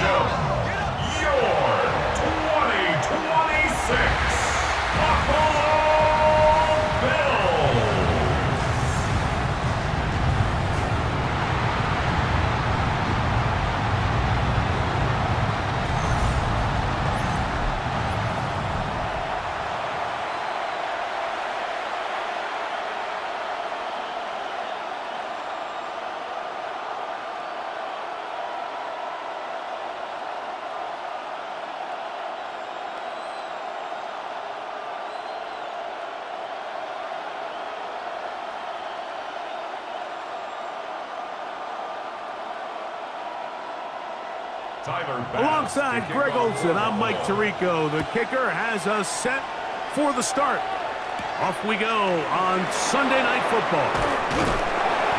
your 2026 Buffalo Bills. Alongside Greg Olson, I'm Mike Tirico. The kicker has us set for the start. Off we go on Sunday Night Football.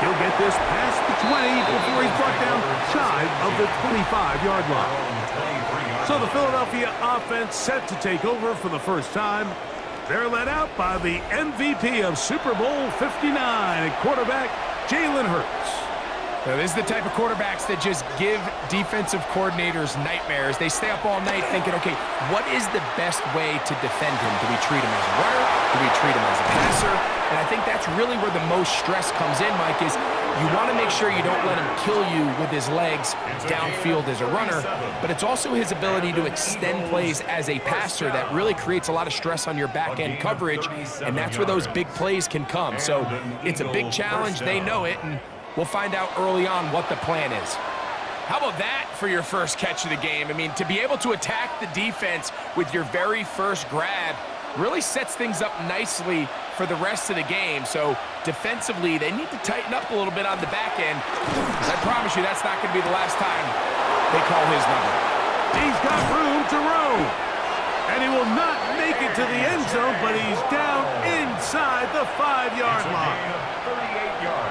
He'll get this past the 20 before he's brought down shy of the 25-yard line. So the Philadelphia offense set to take over for the first time. They're led out by the MVP of Super Bowl 59 at quarterback, Jalen Hurts. Now, this is the type of quarterbacks that just give defensive coordinators nightmares. They stay up all night thinking, okay, what is the best way to defend him? Do we treat him as a runner? Do we treat him as a passer? And I think that's really where the most stress comes in, Mike, is you want to make sure you don't let him kill you with his legs downfield as a runner, but it's also his ability to extend plays as a passer that really creates a lot of stress on your back-end coverage, and that's where those big plays can come. So it's a big challenge. They know it, and we'll find out early on what the plan is. How about that for your first catch of the game? I mean, to be able to attack the defense with your very first grab really sets things up nicely for the rest of the game. So defensively, they need to tighten up a little bit on the back end. I promise you, that's not going to be the last time they call his number. He's got room to roam. And he will not make it to the end zone, but he's down inside the 5-yard line.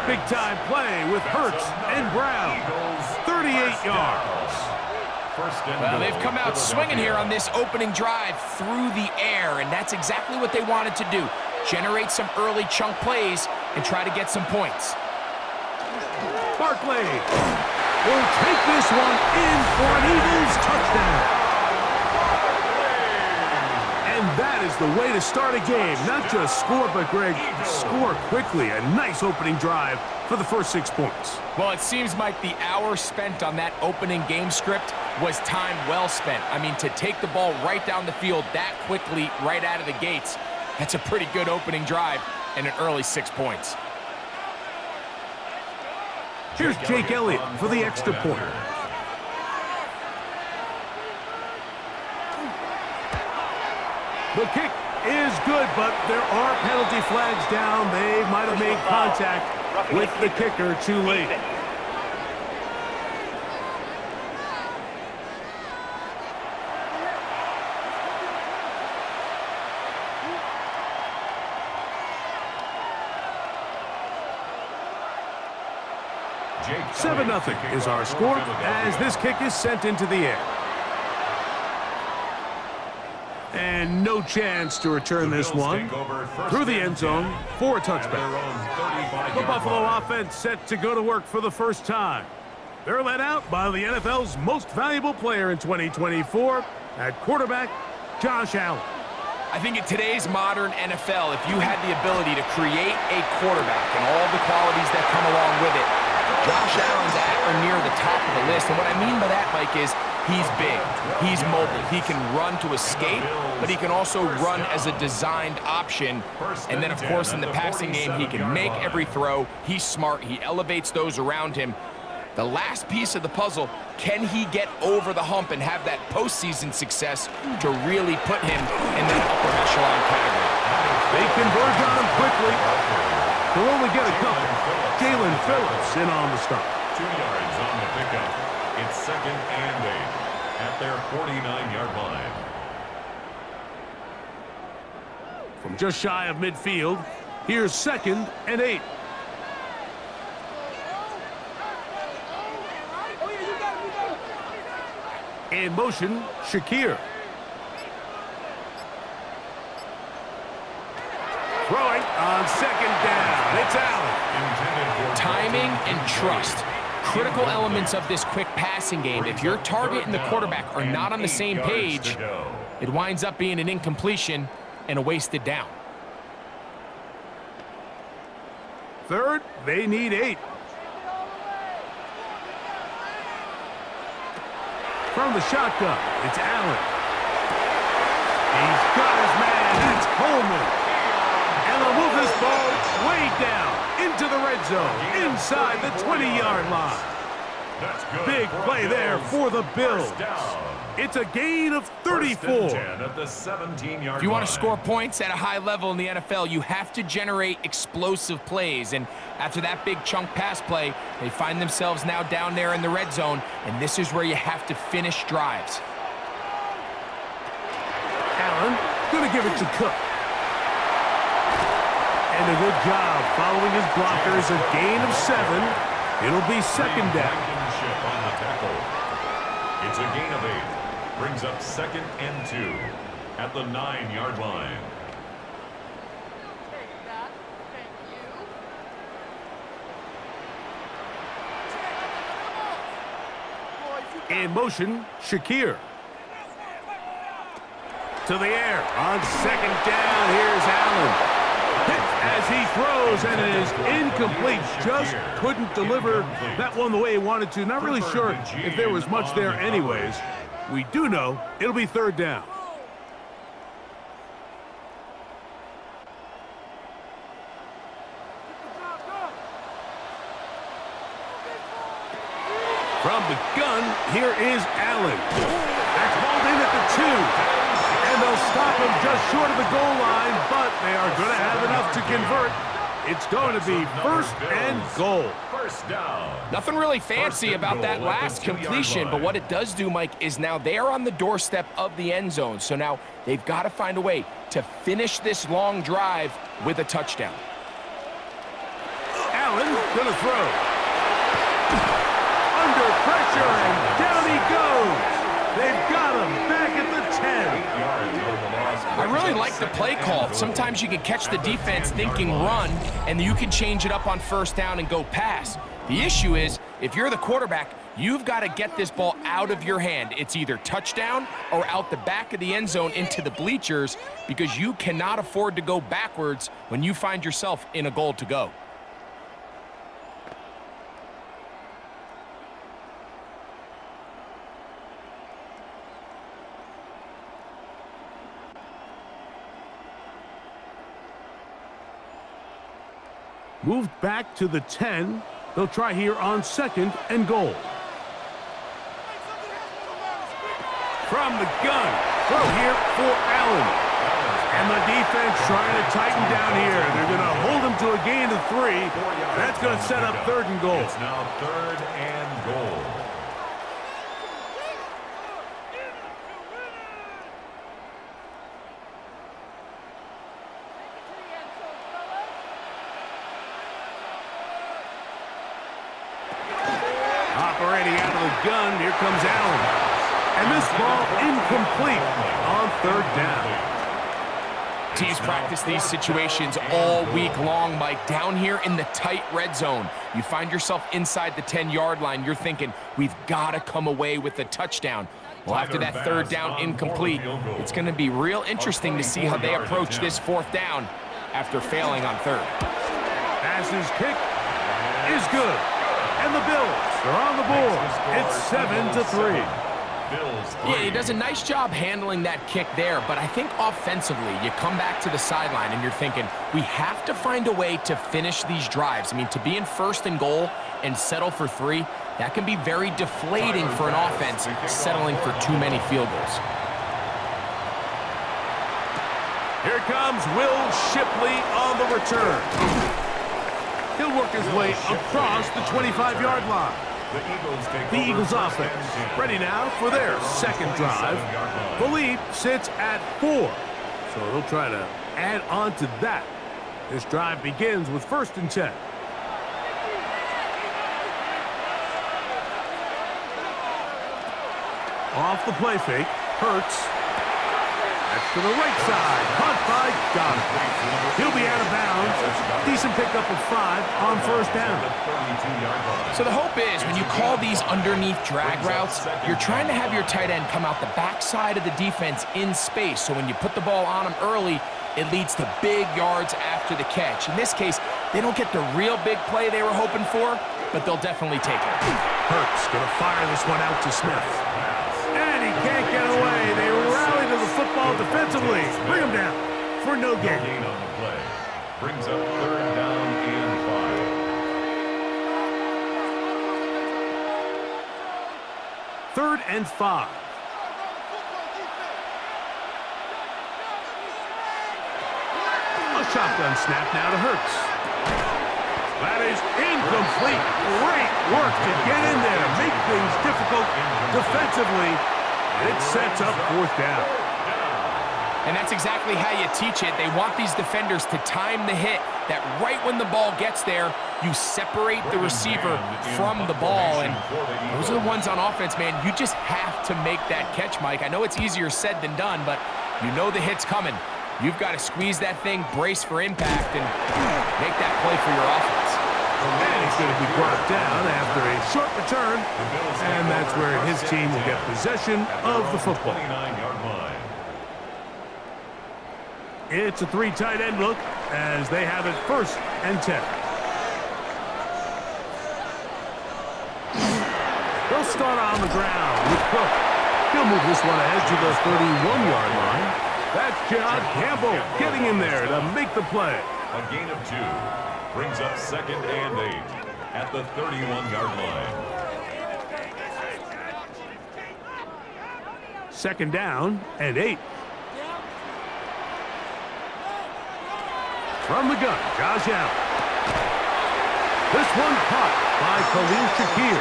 Big-time play with Hurts and Brown. 38 yards. Well, they've come out swinging here on this opening drive through the air, and that's exactly what they wanted to do. Generate some early chunk plays and try to get some points. Barkley will take this one in for an Eagles touchdown. And that is the way to start a game. Not just score, but, Greg, score quickly. A nice opening drive for the first 6 points. Well, it seems like the hour spent on that opening game script was time well spent. I mean, to take the ball right down the field that quickly right out of the gates, that's a pretty good opening drive and an early 6 points. Here's Jake Elliott for the extra point. The kick is good, but there are penalty flags down. They might have made contact with the kicker too late. Jake 7-0 is our score as this kick is sent into the air. And no chance to return this one through the end zone for a touchback. The Buffalo offense set to go to work for the first time. They're led out by the NFL's most valuable player in 2024 at quarterback, Josh Allen. I think in today's modern NFL, if you had the ability to create a quarterback and all the qualities that come along with it, Josh Allen's at or near the top of the list. And what I mean by that, Mike, is he's big, he's mobile, he can run to escape, but he can also run as a designed option. And then, of course, in the passing game, he can make every throw. He's smart. He elevates those around him. The last piece of the puzzle, can he get over the hump and have that postseason success to really put him in that upper echelon category? They converge on him quickly. They'll only get a couple. Jalen Phillips in on the stop. 2 yards on the pickup. It's 2nd and 8 at their 49-yard line. From just shy of midfield, here's 2nd and 8. In motion, Shakir. Throwing on 2nd down. It's Allen. Timing and trust. Critical elements of this quick passing game. If your target and the quarterback are not on the same page, it winds up being an incompletion and a wasted down. Third, they need 8. From the shotgun, it's Allen. He's got his man. That's Coleman. And they'll move this ball way down into the red zone, inside the 20-yard line. Big play there for the Bills. It's a gain of 34. If you want to score points at a high level in the NFL, you have to generate explosive plays. And after that big chunk pass play, they find themselves now down there in the red zone, and this is where you have to finish drives. Allen going to give it to Cook. And a good job following his blockers, a gain of 7. It'll be second down. It's a gain of 8. Brings up 2nd and 2 at the 9-yard line. In motion, Shakir. To the air on 2nd down. Here's Allen. Hit as he throws, and it is incomplete. Just couldn't deliver that one the way he wanted to. Not really sure if there was much there anyways. We do know it'll be 3rd down. From the gun, here is Allen. That's hauled in at the 2. And they'll stop him just short of the goal line, but they are going to have enough to convert. It's going to be 1st and goal. Nothing really fancy about that last completion, but what it does do, Mike, is now they are on the doorstep of the end zone. So now they've got to find a way to finish this long drive with a touchdown. Allen going to throw. Under pressure, and down he goes. They've got him back at the 10. I really like the play call. Sometimes you can catch the defense thinking run, and you can change it up on 1st down and go pass. The issue is, if you're the quarterback, you've got to get this ball out of your hand. It's either touchdown or out the back of the end zone into the bleachers, because you cannot afford to go backwards when you find yourself in a goal to go. Moved back to the 10. They'll try here on 2nd and goal. From the gun, throw here for Allen. And the defense trying to tighten down here. They're going to hold him to a gain of 3. That's going to set up 3rd and goal. It's now 3rd and goal. Operating out of the gun, here comes Allen. And this ball incomplete on 3rd down. Teams practice these situations all week long, Mike. Down here in the tight red zone, you find yourself inside the 10-yard line. You're thinking, we've got to come away with a touchdown. Well, after that 3rd down incomplete, it's going to be real interesting to see how they approach this 4th down after failing on 3rd. Passes kick is good. And the Bills are on the board. It's 7-3. Yeah, he does a nice job handling that kick there, but I think offensively, you come back to the sideline and you're thinking, we have to find a way to finish these drives. I mean, to be in 1st and goal and settle for 3, that can be very deflating for an offense settling for too many field goals. Here comes Will Shipley on the return. He'll work his way across the 25-yard line. The Eagles offense ready now for their 2nd drive. The lead sits at 4, so they'll try to add on to that. This drive begins with 1st and 10. Off the play fake, Hurts. That's to the right side, caught by Goddard. He'll be out of bounds. Decent pickup of 5 on first down. So the hope is when you call these underneath drag routes, you're trying to have your tight end come out the backside of the defense in space. So when you put the ball on him early, it leads to big yards after the catch. In this case, they don't get the real big play they were hoping for, but they'll definitely take it. Hurts going to fire this one out to Smith. And he can't get away. They rally to the football defensively. Bring him down for no gain. Gain on the play. Brings up 3rd down and 5. 3rd and 5. A shotgun snap now to Hurts. That is incomplete. Great work to get in there, make things difficult defensively, and it sets up 4th down. And that's exactly how you teach it. They want these defenders to time the hit, that right when the ball gets there, you separate the receiver from the ball. And those are the ones on offense, man. You just have to make that catch, Mike. I know it's easier said than done, but you know the hit's coming. You've got to squeeze that thing, brace for impact, and make that play for your offense. And he's going to be brought down after a short return, and that's where his team will get possession of the football. 29-yard line. It's a 3 tight end look as they have it 1st and 10. They'll start on the ground with Cook. He'll move this one ahead to the 31-yard line. That's John Campbell getting in there to make the play. A gain of 2. Brings up 2nd and 8 at the 31-yard line. 2nd down and 8. From the gun, Josh Allen. This one caught by Khalil Shakir.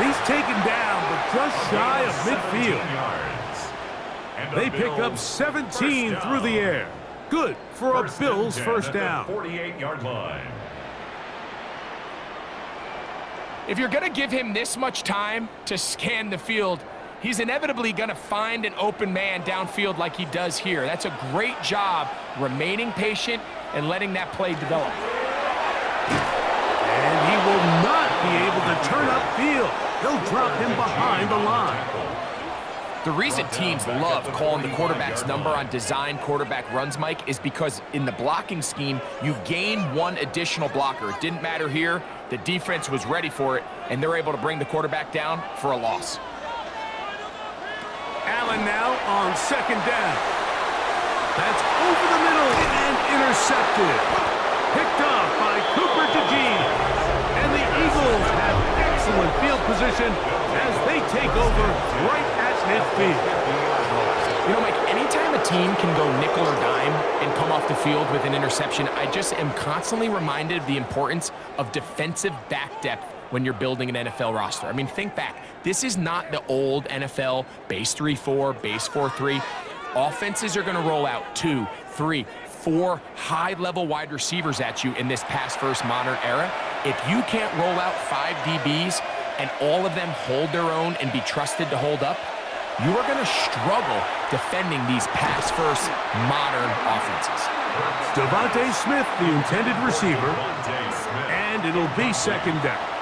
He's taken down, but just shy of midfield. They pick up 17 through the air. Good for a Bills first down. 48-yard line. If you're going to give him this much time to scan the field, he's inevitably going to find an open man downfield like he does here. That's a great job remaining patient and letting that play develop. And he will not be able to turn upfield. They'll drop him behind the line. The reason teams love calling the quarterback's number on design quarterback runs, Mike, is because in the blocking scheme, you gain 1 additional blocker. It didn't matter here. The defense was ready for it, and they're able to bring the quarterback down for a loss. Allen now on 2nd down. That's over the middle and intercepted. Picked off by Cooper DeJean. And the Eagles have excellent field position as they take over right at midfield. You know, Mike, anytime a team can go nickel or dime and come off the field with an interception, I just am constantly reminded of the importance of defensive back depth when you're building an NFL roster. I mean, think back. This is not the old NFL base 3-4, base 4-3. Offenses are going to roll out 2, 3, 4 high-level wide receivers at you in this pass-first modern era. If you can't roll out 5 DBs and all of them hold their own and be trusted to hold up, you are going to struggle defending these pass-first modern offenses. Devontae Smith, the intended receiver, and it'll be 2nd down.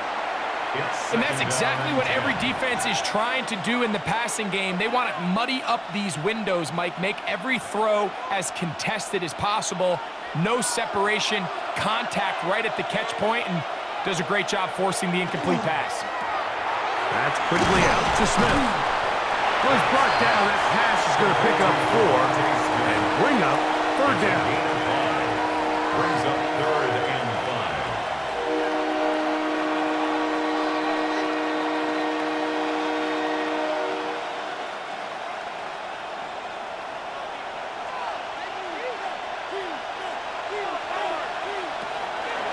And that's exactly what every defense is trying to do in the passing game. They want to muddy up these windows, Mike, make every throw as contested as possible. No separation, contact right at the catch point, and does a great job forcing the incomplete pass. That's quickly out to Smith. Was brought down. That pass is going to pick up 4 and bring up 3rd down. Brings up 3rd and 5.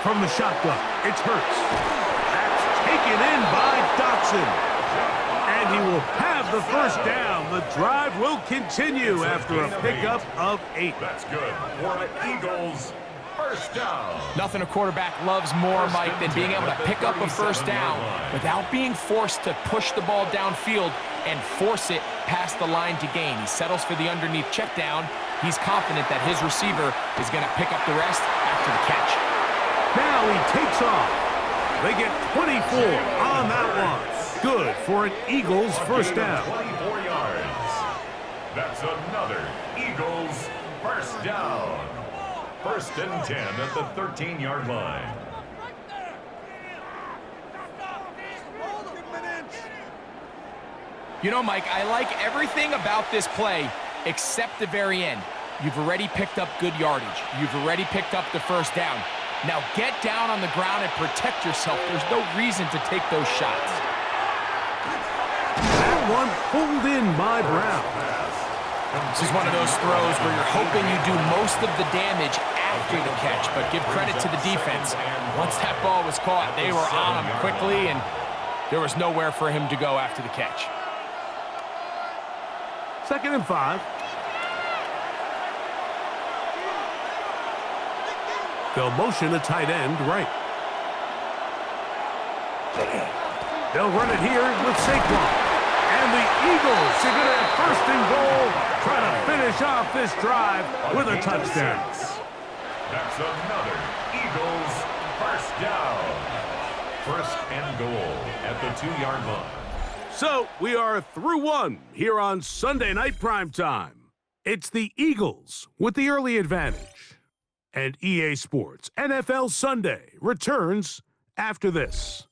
From the shotgun, it's Hurts. That's taken in by Dotson. And he will have the first down. The drive will continue after a pickup of 8. That's good for an Eagles first down. Nothing a quarterback loves more, Mike, than being able to pick up a first down without being forced to push the ball downfield and force it past the line to gain. He settles for the underneath check down, He's confident that his receiver is going to pick up the rest after the catch. Now he takes off. They get 24 on that one. Good for an Eagles first down. 24 yards. That's another Eagles first down. First and 10 at the 13-yard line. You know, Mike, I like everything about this play except the very end. You've already picked up good yardage. You've already picked up the first down. Now get down on the ground and protect yourself. There's no reason to take those shots. That one pulled in by Brown. This is one of those throws where you're hoping you do most of the damage after the catch, but give credit to the defense. Once that ball was caught, they were on him quickly, and there was nowhere for him to go after the catch. 2nd and 5. They'll motion a tight end right. They'll run it here with Saquon. And the Eagles are going to have 1st and goal, trying to finish off this drive with a touchdown. That's another Eagles first down. 1st and goal at the 2-yard line. So we are through one here on Sunday Night Primetime. It's the Eagles with the early advantage. And EA Sports NFL Sunday returns after this.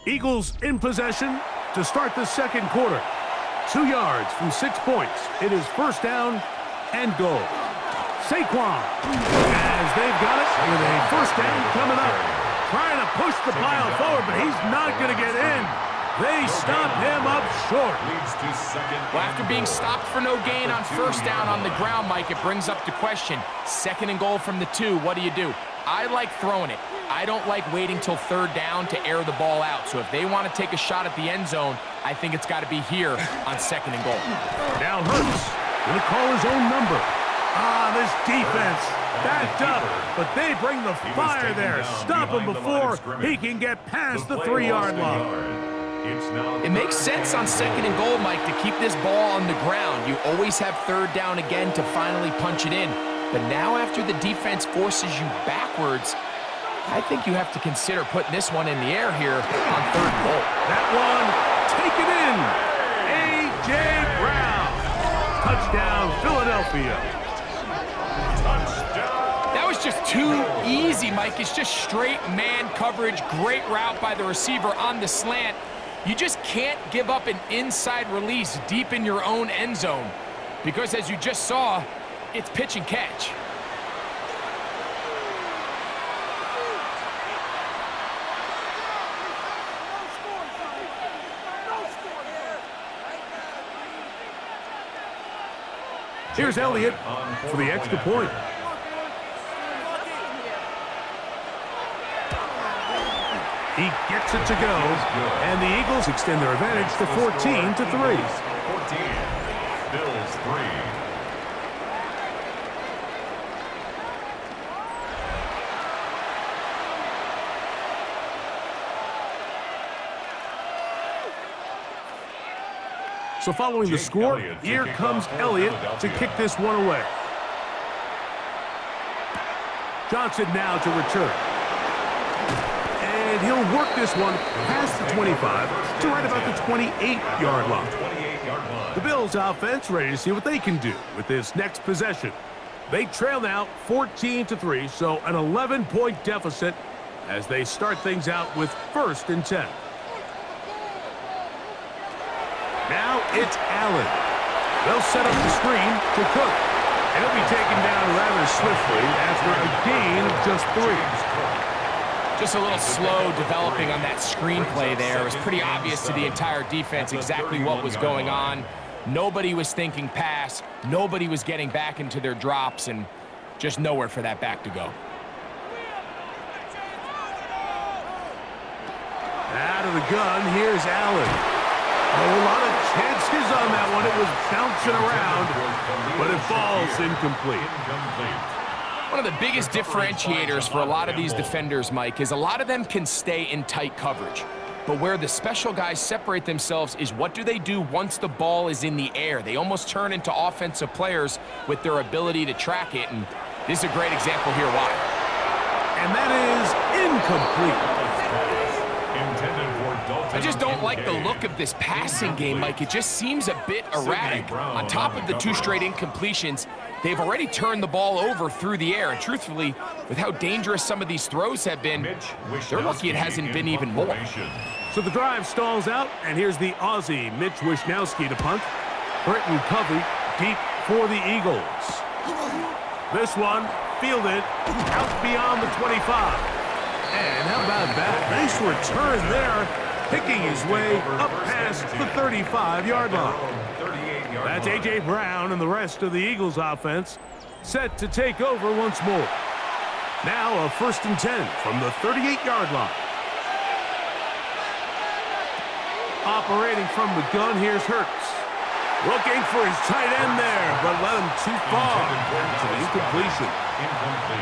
Eagles in possession to start the 2nd quarter. 2 yards from 6 points. It is 1st down and goal. Saquon, as they've got it with a 1st down coming up. Trying to push the pile forward, but he's not going to get in. They stop him up short. Well, after being stopped for no gain on 1st down on the ground, Mike, it brings up the question. 2nd and goal from the 2, what do? I like throwing it. I don't like waiting till 3rd down to air the ball out. So if they want to take a shot at the end zone, I think it's got to be here on 2nd and goal. Now Hurts going to call his own number. This defense backed up, but they bring the fire there. Stop him before he can get past the 3-yard line. It makes sense on 2nd and goal, Mike, to keep this ball on the ground. You always have 3rd down again to finally punch it in. But now after the defense forces you backwards, I think you have to consider putting this one in the air here on 3rd and goal. That one taken in. A.J. Brown. Touchdown, Philadelphia. That was just too easy, Mike. It's just straight man coverage. Great route by the receiver on the slant. You just can't give up an inside release deep in your own end zone because, as you just saw, it's pitch and catch. Here's Elliott for the extra point. He gets it to go, and the Eagles extend their advantage to 14-3. 14, Bills 3. So following the score, here comes Elliott to kick this one away. Johnson now to return. And he'll work this one past the 25 to right about the 28-yard line. The Bills offense ready to see what they can do with this next possession. They trail now 14-3, so an 11-point deficit as they start things out with 1st and 10. Now it's Allen. They'll set up the screen to Cook. And he'll be taken down rather swiftly after a gain of just 3. Just a little slow developing on that screenplay there. It was pretty obvious to the entire defense exactly what was going on. Nobody was thinking pass. Nobody was getting back into their drops, and just nowhere for that back to go. Out of the gun, here's Allen. A lot of chances on that one. It was bouncing around, but it falls incomplete. One of the biggest differentiators for a lot of these defenders, Mike, is a lot of them can stay in tight coverage. But where the special guys separate themselves is what do they do once the ball is in the air. They almost turn into offensive players with their ability to track it, and this is a great example here why. And that is incomplete. I just don't like the look of this passing game, Mike. It just seems a bit erratic. On top of the 2 straight incompletions, they've already turned the ball over through the air. And truthfully, with how dangerous some of these throws have been, they're lucky it hasn't been even more. So the drive stalls out, and here's the Aussie, Mitch Wishnowsky, to punt. Britton Covey deep for the Eagles. This one fielded out beyond the 25. And how about that? Nice return there, picking his way up past the 35-yard line. That's A.J. Brown and the rest of the Eagles offense set to take over once more. Now a 1st and 10 from the 38-yard line. Operating from the gun, here's Hurts. Looking for his tight end there, but let him too far. To the incompletion.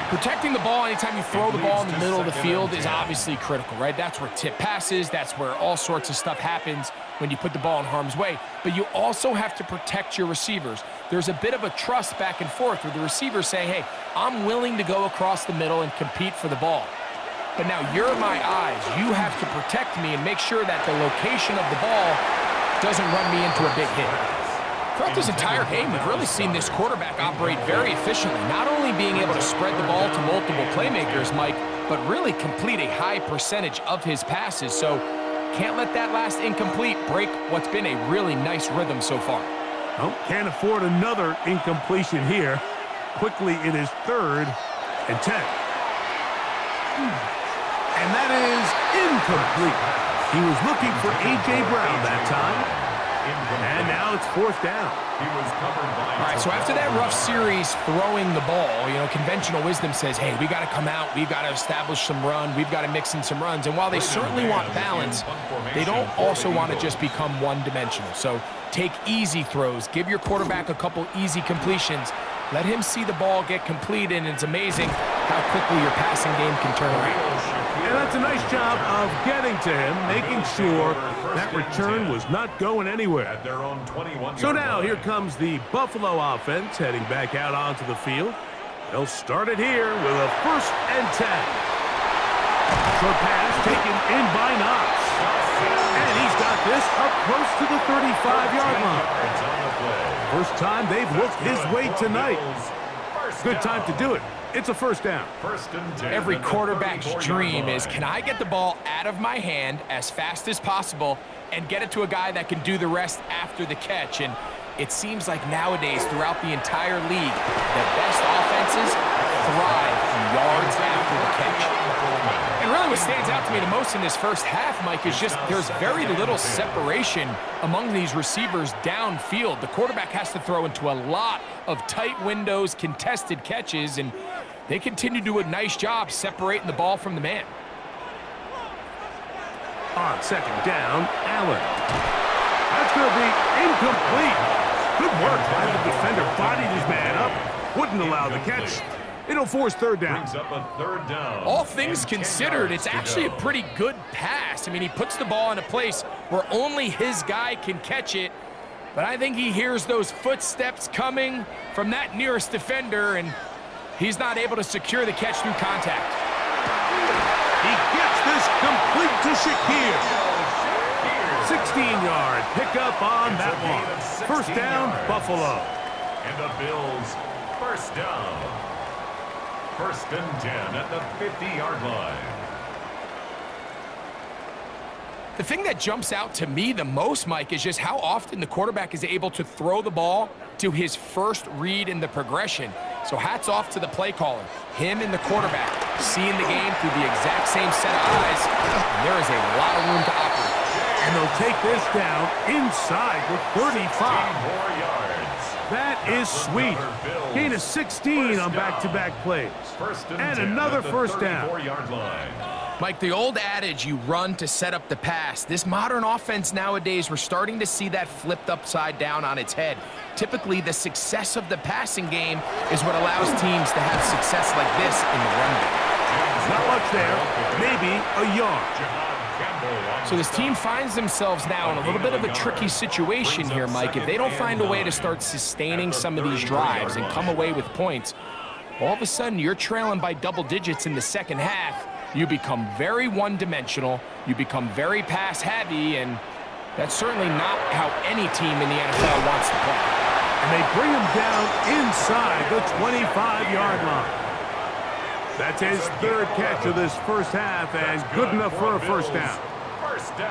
Protecting the ball anytime you throw the ball in the middle of the field is obviously critical, right? That's where tip passes, that's where all sorts of stuff happens when you put the ball in harm's way. But you also have to protect your receivers. There's a bit of a trust back and forth where the receivers say, hey, I'm willing to go across the middle and compete for the ball. But now you're my eyes. You have to protect me and make sure that the location of the ball doesn't run me into a big hit. Throughout this entire game, we've really seen this quarterback operate very efficiently, not only being able to spread the ball to multiple playmakers, Mike, but really complete a high percentage of his passes. So can't let that last incomplete break what's been a really nice rhythm so far. Oh, can't afford another incompletion here. Quickly, it is 3rd and 10. And that is incomplete. He was looking for A.J. Brown that time. And now it's 4th down. All right, so after that rough series throwing the ball, you know, conventional wisdom says, hey, we got to come out, we've got to establish some run, we've got to mix in some runs. And while they certainly want balance, they don't also want to just become one-dimensional. So take easy throws, give your quarterback a couple easy completions, let him see the ball get completed, and it's amazing how quickly your passing game can turn around. And that's a nice job of getting to him, making sure that return was not going anywhere. So now here comes the Buffalo offense heading back out onto the field. They'll start it here with a 1st and 10. Short pass taken in by Knox. And he's got this up close to the 35-yard line. First time they've looked his way tonight. Good time to do it. It's a 1st down. Every quarterback's dream is, can I get the ball out of my hand as fast as possible and get it to a guy that can do the rest after the catch? And it seems like nowadays, throughout the entire league, the best offenses thrive in yards after the catch. And really what stands out to me the most in this first half, Mike, is just there's very little separation among these receivers downfield. The quarterback has to throw into a lot of tight windows, contested catches, and they continue to do a nice job separating the ball from the man. On 2nd down, Allen. That's going to be incomplete. Good work by the defender. Bodied his man up. Wouldn't allow the catch. It'll force 3rd down. All things considered, it's actually a pretty good pass. I mean, he puts the ball in a place where only his guy can catch it. But I think he hears those footsteps coming from that nearest defender, and he's not able to secure the catch through contact. He gets this complete to Shakir. 16-yard pickup on that one. 1st down, Buffalo. And the Bills, 1st down. 1st and 10 at the 50-yard line. The thing that jumps out to me the most, Mike, is just how often the quarterback is able to throw the ball to his first read in the progression. So hats off to the play caller. Him and the quarterback seeing the game through the exact same set of eyes, and there is a lot of room to operate. And they'll take this down inside the 35. That is sweet. Gain of 16 on back-to-back plays. And another 1st down. Mike, the old adage, you run to set up the pass. This modern offense nowadays, we're starting to see that flipped upside down on its head. Typically, the success of the passing game is what allows teams to have success like this in the run game. Not much there. Maybe a yard. So this team finds themselves now in a little bit of a tricky situation here, Mike. If they don't find a way to start sustaining some of these drives and come away with points, all of a sudden you're trailing by double digits in the second half. You become very one-dimensional, you become very pass-heavy, and that's certainly not how any team in the NFL wants to play. And they bring him down inside the 25-yard line. That's his third catch of this first half, and good enough for a first down.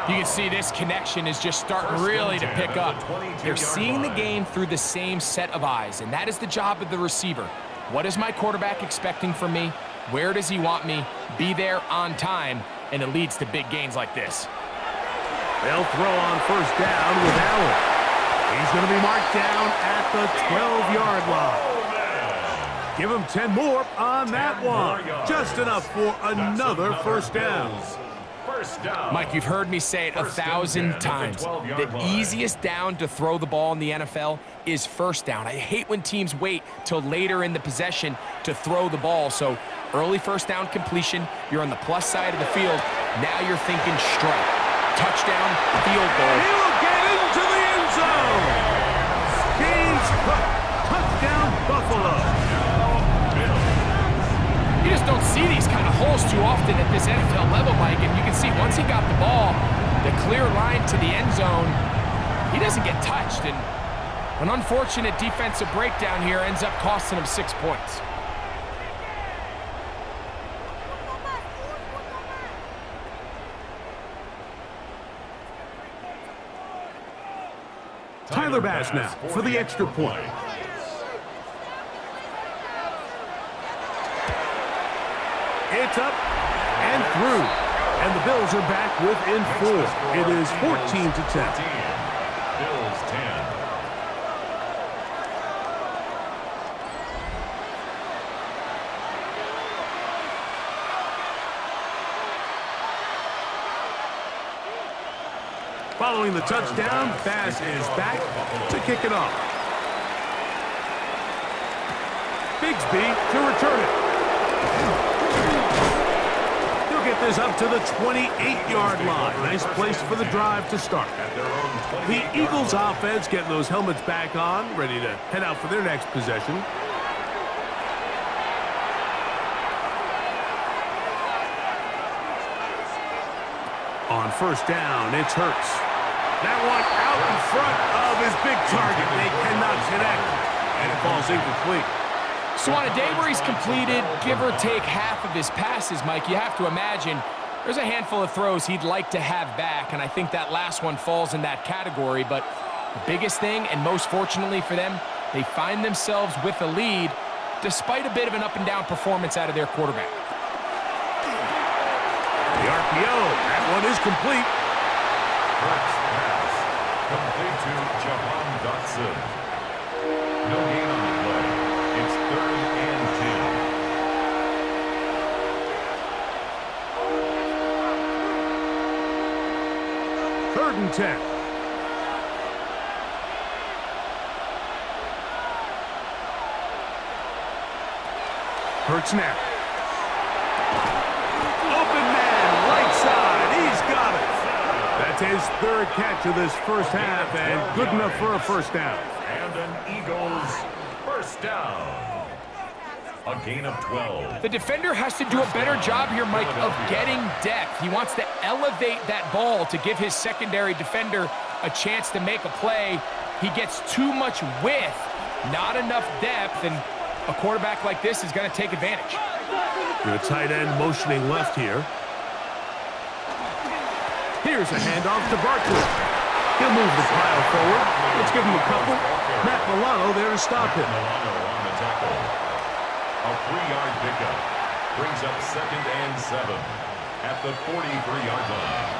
You can see this connection is just starting really to pick up. They're seeing the game through the same set of eyes, and that is the job of the receiver. What is my quarterback expecting from me? Where does he want me? Be there on time, and it leads to big gains like this. They'll throw on first down with Allen. He's going to be marked down at the 12-yard line. Give him 10 more on that one. Just enough for another first down. Mike, you've heard me say it 1,000 times. The easiest down to throw the ball in the NFL is first down. I hate when teams wait till later in the possession to throw the ball. So early first down completion, you're on the plus side of the field. Now you're thinking strike. Touchdown, field goal. He'll get into the end zone. James Cook, touchdown Buffalo. You just don't see these kind of holes too often at this NFL level, Mike. And you can see once he got the ball, the clear line to the end zone, he doesn't get touched. And an unfortunate defensive breakdown here ends up costing him 6 points. Tyler Bass now for the extra point. It's up and through. And the Bills are back within 4. It is 14-10. Bills 10. Following the touchdown, Bass is back to kick it off. Bigsby to return it. He'll get this up to the 28-yard line. Nice place for the drive to start. The Eagles offense getting those helmets back on, ready to head out for their next possession. On first down, it's Hurts. That one out in front of his big target. They cannot connect, and it falls incomplete. So on a day where he's completed, give or take half of his passes, Mike, you have to imagine there's a handful of throws he'd like to have back, and I think that last one falls in that category. But the biggest thing, and most fortunately for them, they find themselves with a lead despite a bit of an up-and-down performance out of their quarterback. The RPO, that one is complete. First pass, complete to Jahan Dotson. No gain on the play. It's 3rd and 10. 3rd and 10. Hurts now. Open man, right side. He's got it. That's his 3rd catch of this first half, and good enough for a first down. And an Eagles first down. A gain of 12. The defender has to do a better job here, Mike, of getting depth. He wants to elevate that ball to give his secondary defender a chance to make a play. He gets too much width, not enough depth, and a quarterback like this is going to take advantage. The tight end motioning left here. Here's a handoff to Barkley. He'll move the pile forward. Let's give him a couple. Matt Milano there to stop him. Milano on the tackle. A 3-yard pickup. Brings up 2nd and 7 at the 43-yard line.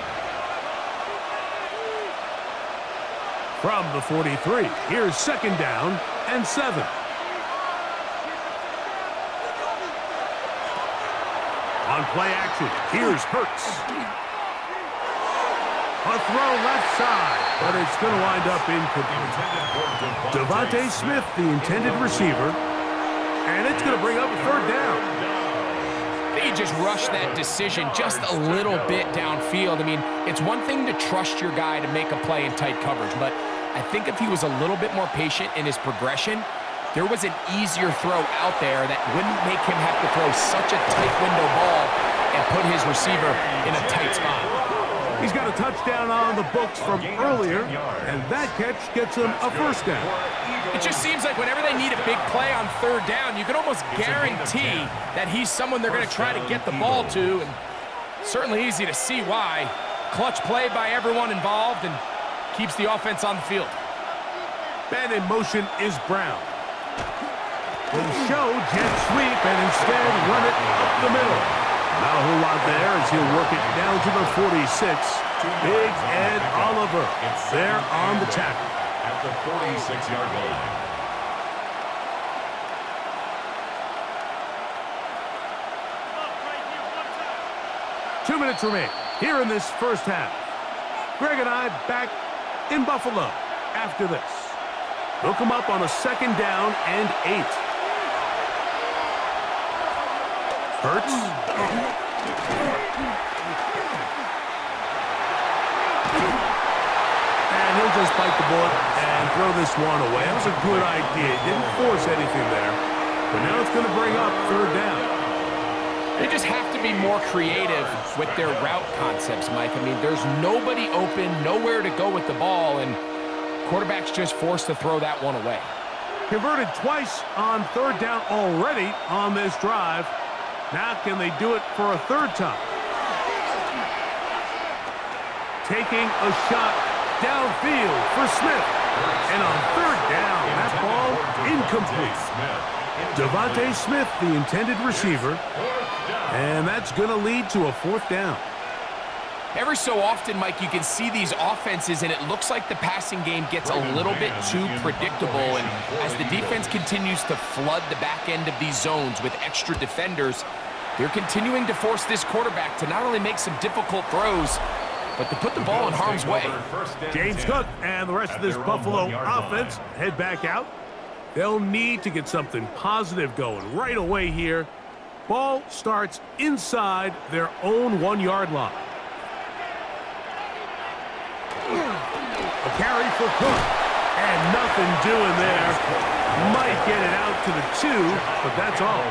From the 43, here's 2nd down and 7. On play action, here's Hurts. A throw left side, but it's going to wind up incomplete. Devontae Smith, the intended receiver, and it's going to bring up a 3rd down. I think he just rushed that decision just a little bit downfield. I mean, it's one thing to trust your guy to make a play in tight coverage, but I think if he was a little bit more patient in his progression, there was an easier throw out there that wouldn't make him have to throw such a tight window ball and put his receiver in a tight spot. He's got a touchdown on the books from earlier, and that catch gets him a first down. It just seems like whenever they need a big play on third down, you can almost guarantee that he's someone they're going to try to get the ball to, and certainly easy to see why. Clutch play by everyone involved and keeps the offense on the field. Man in motion is Brown. Will show jet sweep and instead run it up the middle. Not a whole lot there as he'll work it down to the 46. Big Ed Oliver there on the tackle. At the 46-yard line. Two minutes remain here in this first half. Greg and I back in Buffalo after this. They'll come up on a 2nd down and 8. Hurts. And he'll just bite the bullet and throw this one away. That was a good idea. Didn't force anything there. But now it's going to bring up 3rd down. They just have to be more creative with their route concepts, Mike. I mean, there's nobody open, nowhere to go with the ball, and quarterback's just forced to throw that one away. Converted twice on 3rd down already on this drive. Now can they do it for a 3rd time? Taking a shot downfield for Smith. And on 3rd down, that ball incomplete. Devontae Smith, the intended receiver. And that's going to lead to a 4th down. Every so often, Mike, you can see these offenses, and it looks like the passing game gets a little bit too predictable. And as the defense continues to flood the back end of these zones with extra defenders, they're continuing to force this quarterback to not only make some difficult throws, but to put the ball in harm's way. James Cook and the rest of this Buffalo offense head back out. They'll need to get something positive going right away here. Ball starts inside their own 1-yard line. A carry for Cook, and nothing doing there. Might get it out to the 2, but that's all.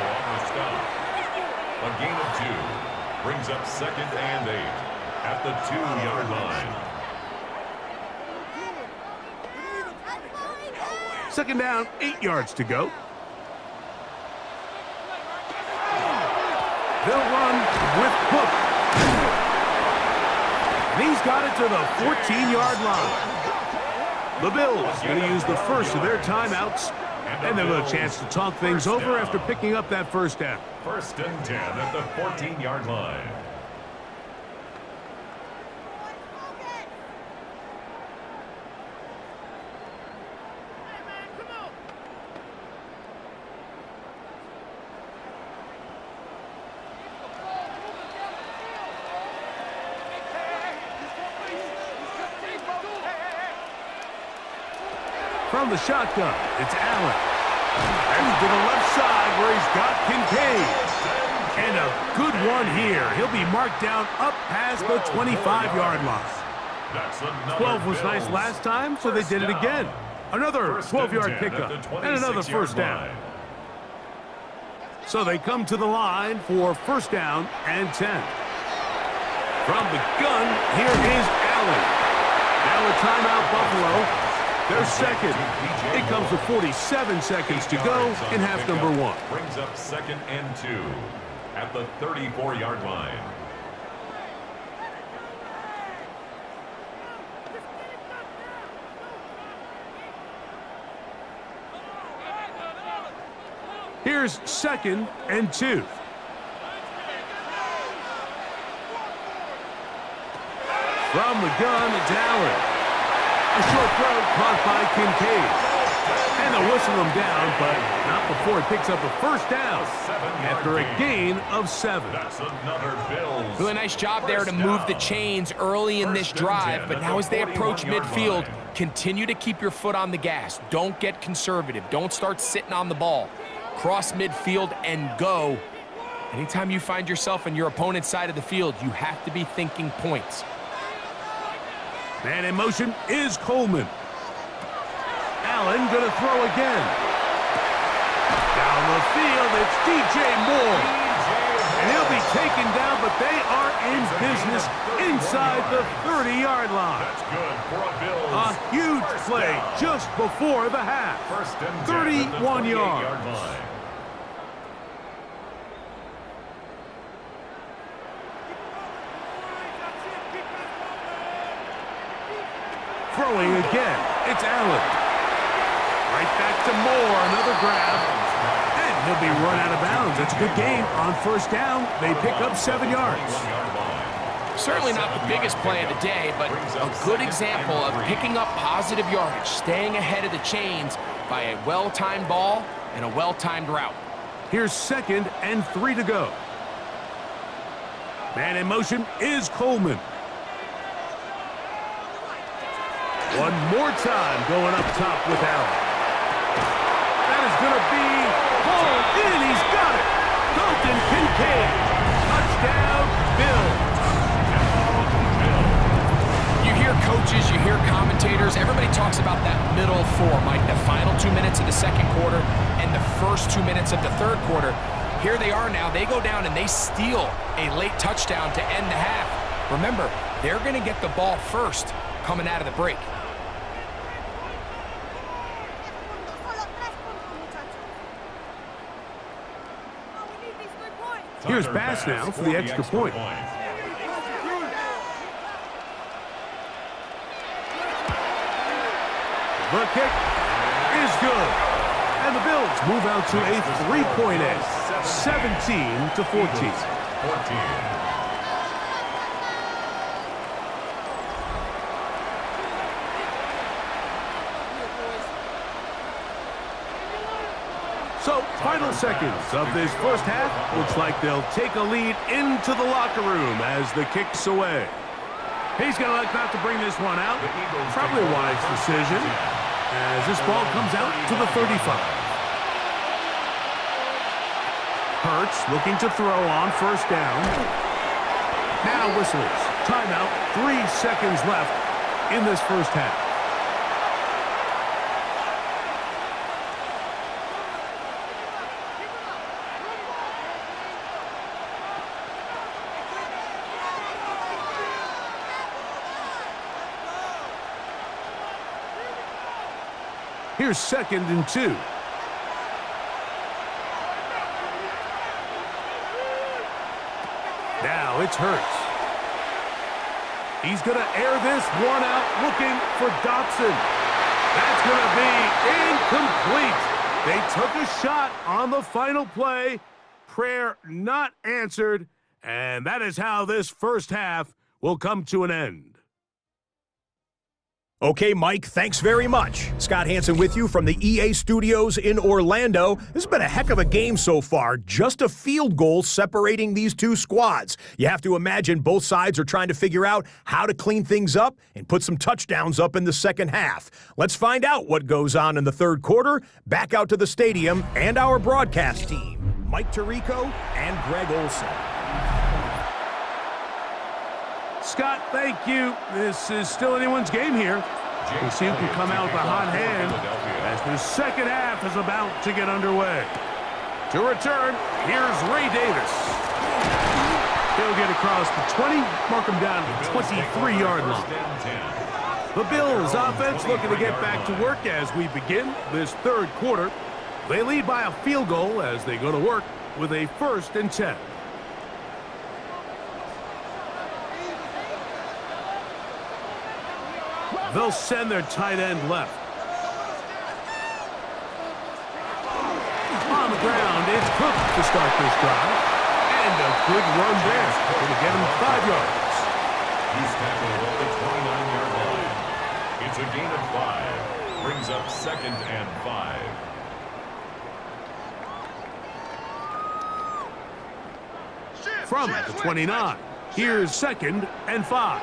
A gain of 2 brings up 2nd and 8 at the 2-yard line. 2nd down, 8 yards to go. They'll run with Cook. And he's got it to the 14-yard line. The Bills going to use the first of their timeouts, and they'll have a chance to talk things over after picking up that 1st down. 1st and 10 at the 14-yard line. From the shotgun, it's Allen. And to the left side where he's got Kincaid. And a good one here. He'll be marked down up past the 25-yard line. 12 was nice last time, so they did it again. Another 12-yard pickup and another 1st down. So they come to the line for 1st down and 10. From the gun, here is Allen. Now a timeout, Buffalo. They're 2nd. It comes with 47 seconds to go in half number 1. Brings up 2nd and 2 at the 34-yard line. Here's 2nd and 2. From the gun, it's Allen. A short throw caught by Kincaid. And they'll whistle him down, but not before he picks up a 1st down after a gain of 7. That's another Bills. Really nice job there to move the chains early in this drive, but now as they approach midfield, continue to keep your foot on the gas. Don't get conservative. Don't start sitting on the ball. Cross midfield and go. Anytime you find yourself on your opponent's side of the field, you have to be thinking points. Man in motion is Coleman. Allen going to throw again. Down the field, it's DJ Moore. And he'll be taken down, but they are in business inside the 30-yard line. That's good for a Bills. A huge play just before the half. 31 yards. Throwing again, it's Allen. Right back to Moore, another grab. And he'll be run out of bounds. It's a good game. On first down, they pick up 7 yards. Certainly not the biggest play of the day, but a good example of picking up positive yardage, staying ahead of the chains by a well-timed ball and a well-timed route. Here's 2nd and 3 to go. Man in motion is Coleman. One more time going up top with Allen. That is going to be pulled in. He's got it. Dalton Kincaid. Touchdown, Bills. You hear coaches, you hear commentators, everybody talks about that middle four, Mike, the final 2 minutes of the second quarter and the first 2 minutes of the third quarter. Here they are now. They go down and they steal a late touchdown to end the half. Remember, they're going to get the ball first coming out of the break. Here's Bass now for the extra point. The kick is good. And the Bills move out to a 3-point edge, 17-14. So, final seconds of this first half. Looks like they'll take a lead into the locker room as the kick's away. He's going to like not to bring this one out. Probably a wise decision as this ball comes out to the 35. Hurts looking to throw on first down. Now whistles. Timeout. 3 seconds left in this first half. Here's 2nd and 2. Now it's Hurts. He's going to air this one out looking for Dotson. That's going to be incomplete. They took a shot on the final play. Prayer not answered. And that is how this first half will come to an end. Okay, Mike, thanks very much. Scott Hansen with you from the EA Studios in Orlando. This has been a heck of a game so far. Just a field goal separating these two squads. You have to imagine both sides are trying to figure out how to clean things up and put some touchdowns up in the second half. Let's find out what goes on in the third quarter. Back out to the stadium and our broadcast team, Mike Tirico and Greg Olson. Scott, thank you. This is still anyone's game here. We'll see who can come out with a hot hand as the second half is about to get underway. To return, here's Ray Davis. He'll get across the 20, mark him down to the 23-yard line. The Bills offense looking to get back to work as we begin this third quarter. They lead by a field goal as they go to work with a 1st and 10. They'll send their tight end left. On the ground, it's Cook to start this drive. And a good run there. Going to get him 5 yards. He's tackled at the 29-yard line. It's a gain of 5. Brings up 2nd and 5. From the 29, here's 2nd and 5.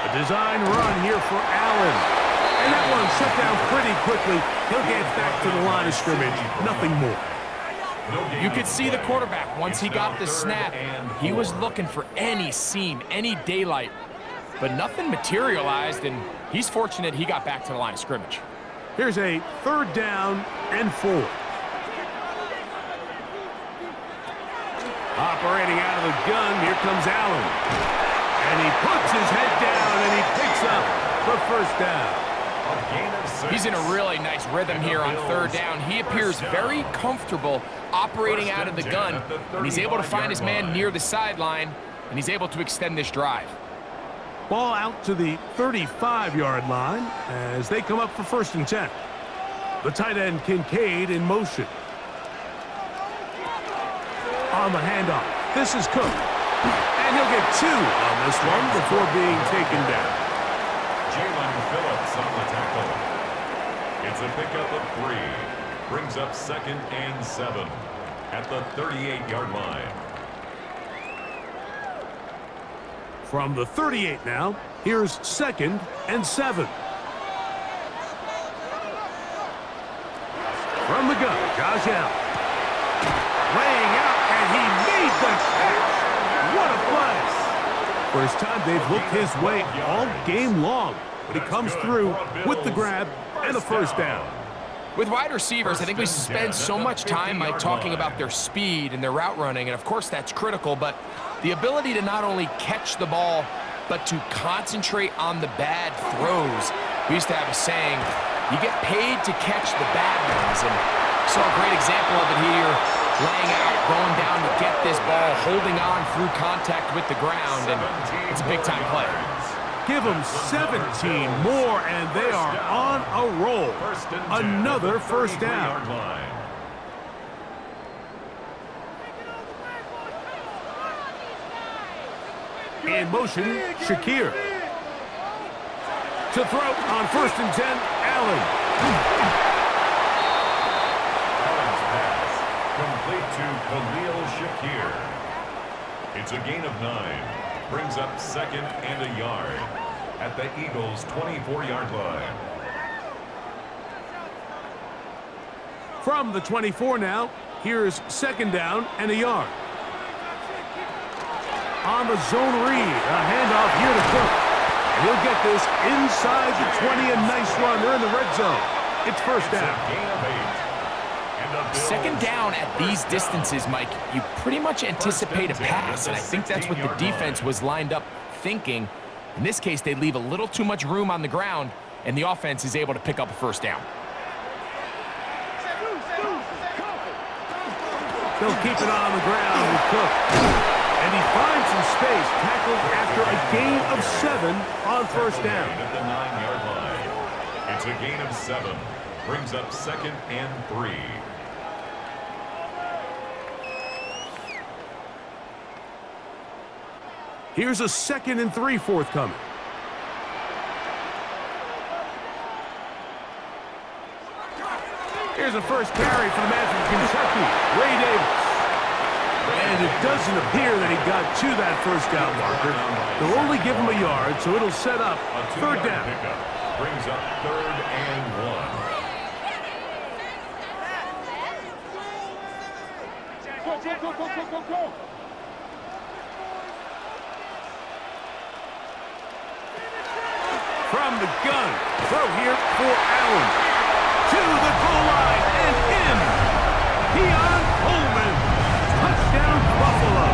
A design run here for Allen. And that one shut down pretty quickly. He'll get back to the line of scrimmage. Nothing more. You could see the quarterback, once he got the snap, he was looking for any seam, any daylight, but nothing materialized, and he's fortunate he got back to the line of scrimmage. Here's a 3rd down and 4. Operating out of the gun, here comes Allen. And he puts his head down, and he picks up the 1st down. He's in a really nice rhythm here on 3rd down. He appears very comfortable operating out of the gun, and he's able to find his man near the sideline, and he's able to extend this drive. Ball out to the 35-yard line as they come up for 1st and 10. The tight end Kincaid in motion. On the handoff, this is Cook. And he'll get 2 on this one before being taken down. Phillips on the tackle. It's a pickup of 3. Brings up 2nd and 7 at the 38-yard line. From the 38 now, here's 2nd and 7. From the gun, Josh Allen. Laying out, and he made the catch. What a play. First time they've looked his way all game long. But he comes through with the grab and a 1st down. With wide receivers, I think we spend so much time talking about their speed and their route running, and of course that's critical, but the ability to not only catch the ball, but to concentrate on the bad throws. We used to have a saying, you get paid to catch the bad ones, and saw a great example of it here, laying out, going down to get this ball, holding on through contact with the ground, and it's a big-time play. Give them 17 more, and they are on a roll. Another 1st down. In motion, Shakir. To throw on 1st and 10, Allen. Allen's pass complete to Khalil Shakir. It's a gain of 9. Brings up 2nd and a yard at the Eagles' 24-yard line. From the 24 now, here's 2nd down and a yard. On the zone read, a handoff here to Cook. And he'll get this inside the 20, a nice run. They're in the red zone. It's 1st down. Gain of 8. 2nd down at these distances, Mike, you pretty much anticipate a pass, and I think that's what the defense was lined up thinking. In this case, they leave a little too much room on the ground, and the offense is able to pick up a 1st down. They'll keep it on the ground with Cook. And he finds some space, tackled after a gain of 7 on 1st down. At the 9-yard line. It's a gain of 7. Brings up 2nd and 3. Here's a 2nd and 3 forthcoming. Here's a 1st carry for the man from Kentucky, Ray Davis. And it doesn't appear that he got to that 1st down marker. They'll only give him a yard, so it'll set up 3rd down. Pickup. Brings up 3rd and 1. Go. From the gun, throw here for Allen. To the goal line and in. Keon Coleman. Touchdown, Buffalo.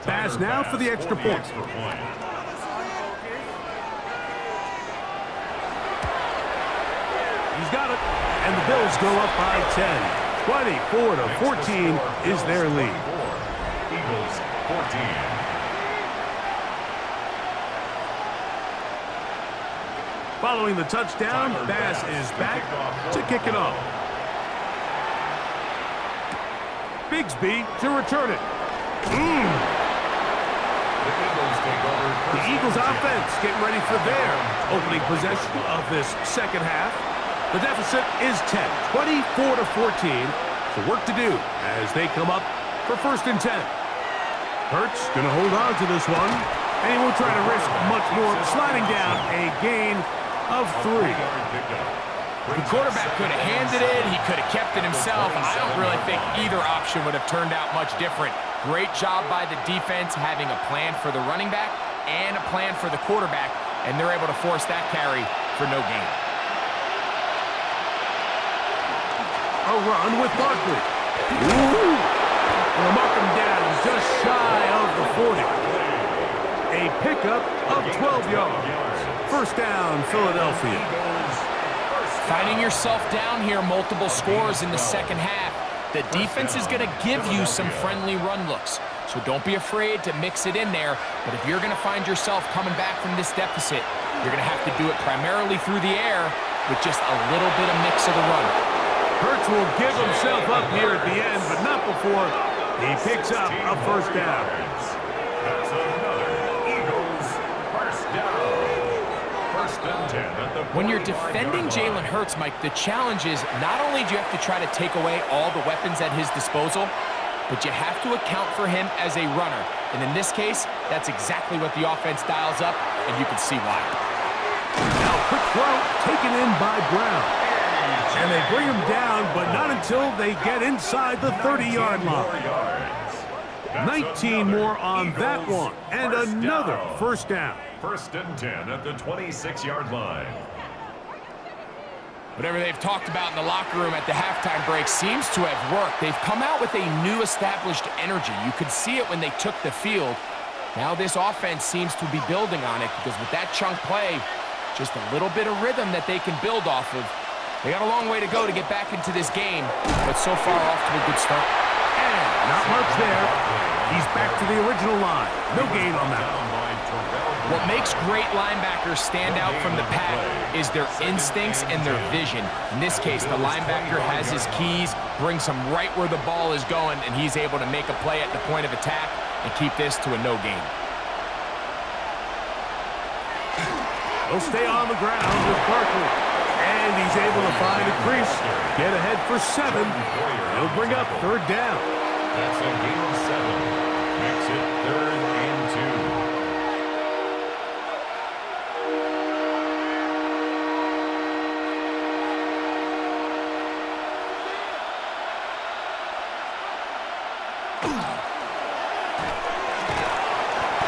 Pass now for the extra point. He's got it, and the Bills go up by 10. 24-14 is their lead. Eagles 14. Following the touchdown, Bass is back to kick it off. Bigsby to return it. The Eagles offense getting ready for their opening possession of this second half. The deficit is 10, 24-14. So work to do as they come up for 1st and 10. Hurts going to hold on to this one, and he won't try to risk much more, sliding down a gain of 3. The quarterback could have handed it. He could have kept it himself. I don't really think either option would have turned out much different. Great job by the defense having a plan for the running back and a plan for the quarterback, and they're able to force that carry for no gain. A run with Barkley. They'll mark him down just shy of the 40. A pickup of 12 yards. 1st down, Philadelphia. Finding yourself down here, multiple scores in the second half. The defense is going to give you some friendly run looks. So don't be afraid to mix it in there. But if you're going to find yourself coming back from this deficit, you're going to have to do it primarily through the air with just a little bit of mix of the run. Hurts will give himself up here at the end, but not before he picks up a 1st down. That's another Eagles 1st down. 1st and 10 at the 45-yard line. When you're defending Jalen Hurts, Mike, the challenge is not only do you have to try to take away all the weapons at his disposal, but you have to account for him as a runner. And in this case, that's exactly what the offense dials up, and you can see why. Now, quick throw taken in by Brown. And they bring him down, but not until they get inside the 30-yard line. 19 more on that one, and another 1st down. 1st and 10 at the 26-yard line. Whatever they've talked about in the locker room at the halftime break seems to have worked. They've come out with a new established energy. You could see it when they took the field. Now this offense seems to be building on it because with that chunk play, just a little bit of rhythm that they can build off of. They got a long way to go to get back into this game, but so far off to a good start. And not much there. He's back to the original line. No gain on that one. What makes great linebackers stand out from the pack is their instincts and their vision. In this case, the linebacker has his keys, brings him right where the ball is going, and he's able to make a play at the point of attack and keep this to a no gain. He'll stay on the ground with Barkley. And he's able to find a crease, get ahead for 7. He'll bring up 3rd down. That's a gain of 7. Makes it 3rd and 2.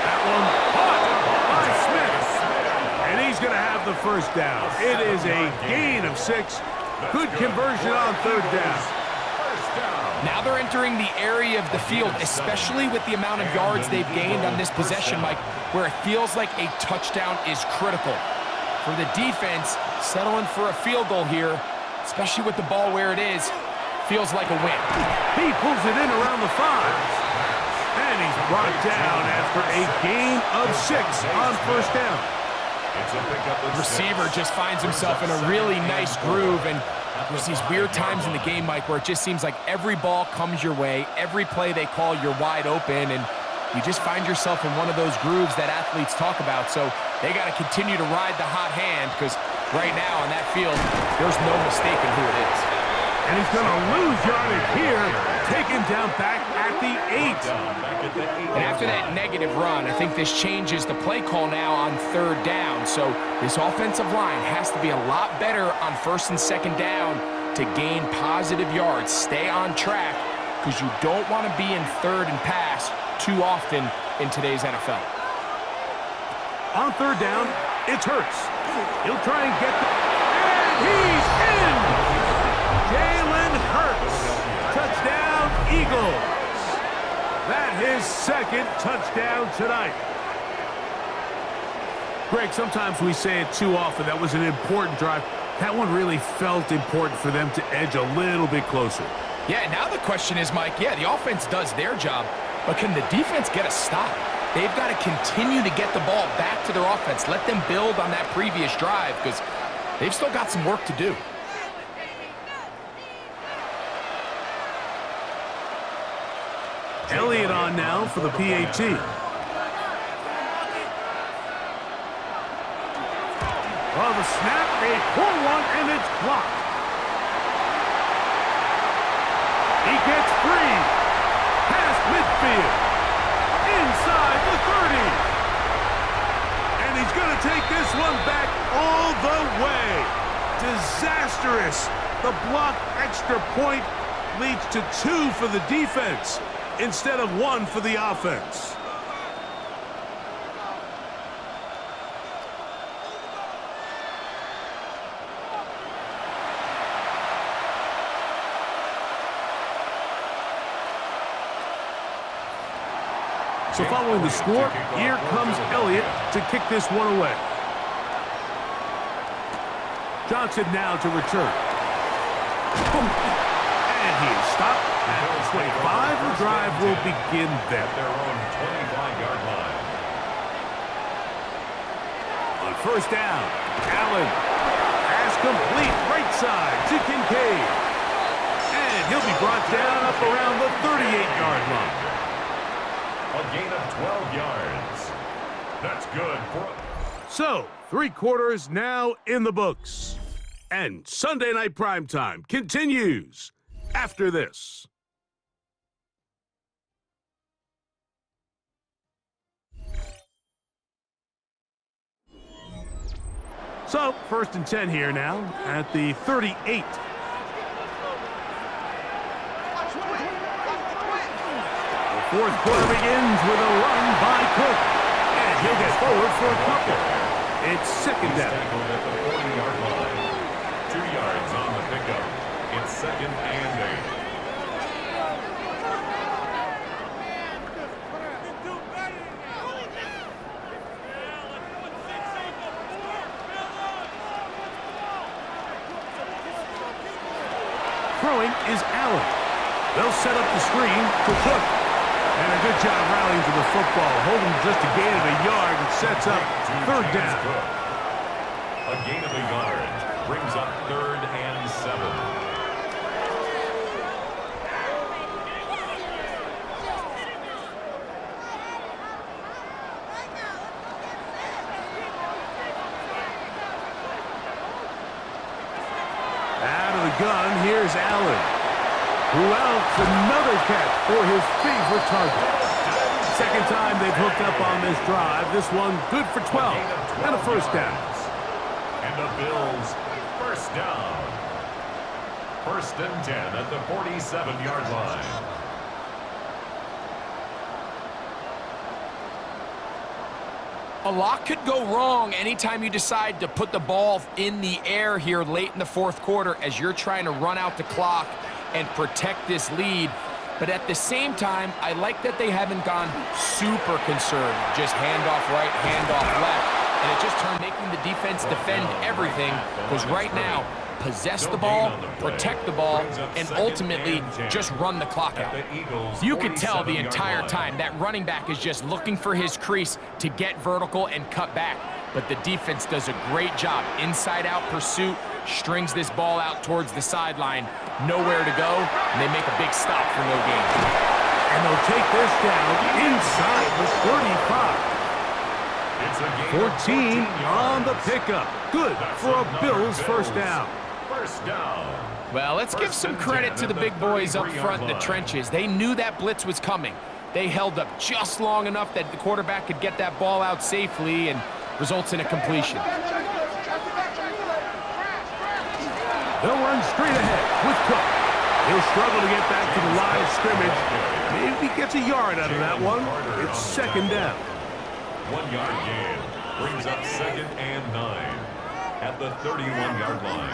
That one caught by Smith. And he's going to have the 1st down. It is a gain of 6. Good conversion on 3rd down. Now they're entering the area of the field, especially with the amount of yards they've gained on this possession, Mike, where it feels like a touchdown is critical. For the defense, settling for a field goal here, especially with the ball where it is, feels like a win. He pulls it in around the 5. And he's brought down after a gain of 6 on 1st down. It's a pickup of Receiver 6. just finds himself in a really nice groove, and there's these weird times in the game, Mike, where it just seems like every ball comes your way, every play they call, you're wide open, and you just find yourself in one of those grooves that athletes talk about. So they got to continue to ride the hot hand because right now on that field, there's no mistaking who it is. And he's going to lose yardage here, taken down back at the 8. And after that negative run, I think this changes the play call now on 3rd down. So this offensive line has to be a lot better on 1st and 2nd down to gain positive yards. Stay on track because you don't want to be in 3rd and pass too often in today's NFL. On 3rd down, it's Hurts. He'll try and get the... And he's in! Jalen Hurts. Touchdown, Eagles. That his 2nd touchdown tonight. Greg, sometimes we say it too often. That was an important drive. That one really felt important for them to edge a little bit closer. Yeah, now the question is, Mike, yeah, the offense does their job, but can the defense get a stop? They've got to continue to get the ball back to their offense. Let them build on that previous drive because they've still got some work to do. Elliott on now for the PAT. Oh, the snap, a poor one, and it's blocked. He gets free. Past midfield. Inside the 30. And he's going to take this one back all the way. Disastrous. The blocked extra point leads to 2 for the defense instead of 1 for the offense. So following the score, here comes Elliott to kick this one away. Johnson now to return. And he is stopped at the 25. The drive will begin there. At their own 25-yard line. On first down, Allen. Pass complete, right side to Kincaid. And he'll be brought down up around the 38-yard line. A gain of 12 yards. That's good for... So, 3 quarters now in the books. And Sunday Night Primetime continues after this. So, 1st and 10 here now at the 38. Fourth quarter begins with a run by Cook. And he'll get forward for a couple. It's 2nd down. Tackled at the 40-yard line. 2 yards on the pickup. It's 2nd and 8. Throwing is Allen. They'll set up the screen to Cook. And a good job rallying to the football, holding just a gain of a yard and sets up 3rd down. A gain of a yard brings up 3rd and 7. Out of the gun, here's Allen. Who else? Another catch for his favorite target. 2nd time they've hooked up on this drive. This one good for 12 and a 1st down. And the Bills 1st down. 1st and 10 at the 47-yard line. A lot could go wrong anytime you decide to put the ball in the air here late in the 4th quarter as you're trying to run out the clock and protect this lead. But at the same time, I like that they haven't gone super conservative. Just handoff right, handoff left. And it just turned making the defense defend everything. Because right now, possess the ball, protect the ball, and ultimately just run the clock out. You can tell the entire time that running back is just looking for his crease to get vertical and cut back. But the defense does a great job. Inside-out pursuit, strings this ball out towards the sideline. Nowhere to go, and they make a big stop for no gain. And they'll take this down inside the 35. 14 on the pickup. Good for a Bills 1st down. 1st down. Well, let's give some credit to the big boys up front in the trenches. They knew that blitz was coming. They held up just long enough that the quarterback could get that ball out safely and results in a completion. They'll run straight ahead with Cook. He'll struggle to get back to the line of scrimmage. Maybe gets a yard out of that one. It's 2nd down. 1-yard gain brings up 2nd and 9 at the 31-yard line.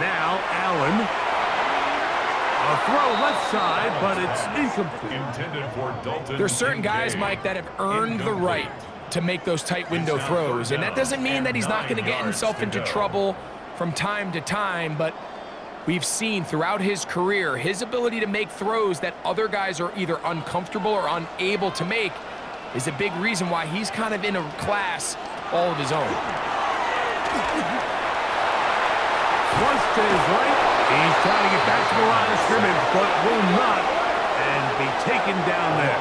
Now Allen. A throw left side, but it's incomplete. Intended for Dalton. There's certain guys, Mike, that have earned the right to make those tight window throws. And that doesn't mean that he's not going to get himself into trouble from time to time, but we've seen throughout his career his ability to make throws that other guys are either uncomfortable or unable to make. is a big reason why he's kind of in a class all of his own. Once to his right, he's trying to get back to the line of scrimmage, but will not, and be taken down there.